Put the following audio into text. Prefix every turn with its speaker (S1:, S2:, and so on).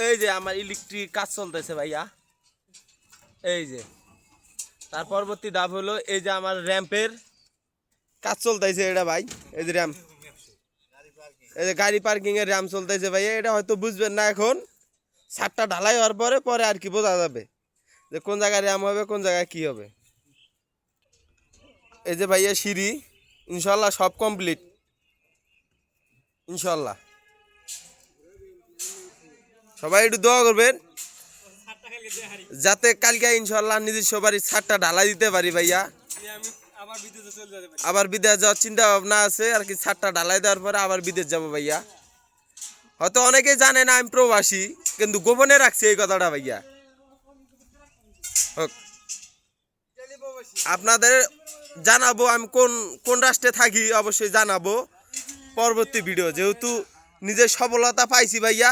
S1: এই যে আমার ইলেকট্রিক কাজ চলতেছে ভাইয়া, এই যে তার পরবর্তী ধাপ হলো এই যে আমার র্যাম্পের কাজ চলতেছে এটা ভাই, এই যে র্যাম্প, এই যে গাড়ি পার্কিং এর র্যাম্প চলতেছে ভাইয়া। এটা হয়তো বুঝবেন না এখন, ছাদটা ঢালাই হওয়ার পরে পরে আর কি বোঝা যাবে যে কোন জায়গায় র্যাম হবে কোন জায়গায় কি হবে। এই যে ভাইয়া সিঁড়ি, ইনশাল্লাহ সব কমপ্লিট ইনশাল্লাহ। সবাই একটু দোয়া করবেন যাতে কালকে ইনশাল্লাহ নিজস্ব বাড়ির ছাদটা ঢালাই দিতে পারি ভাইয়া। আবার বিদেশ যাওয়ার চিন্তা ভাবনা আছে আর কি, ছাদটা ঢালাই দেওয়ার পরে আবার বিদেশ যাবো ভাইয়া। হয়তো অনেকেই জানে না আমি প্রবাসী, কিন্তু গোপনে রাখছি এই কথাটা ভাইয়া। হোক, আপনাদের জানাবো আমি কোন কোন রাষ্ট্রে থাকি, অবশ্যই জানাবো পরবর্তী ভিডিও, যেহেতু নিজের সফলতা পাইছি ভাইয়া।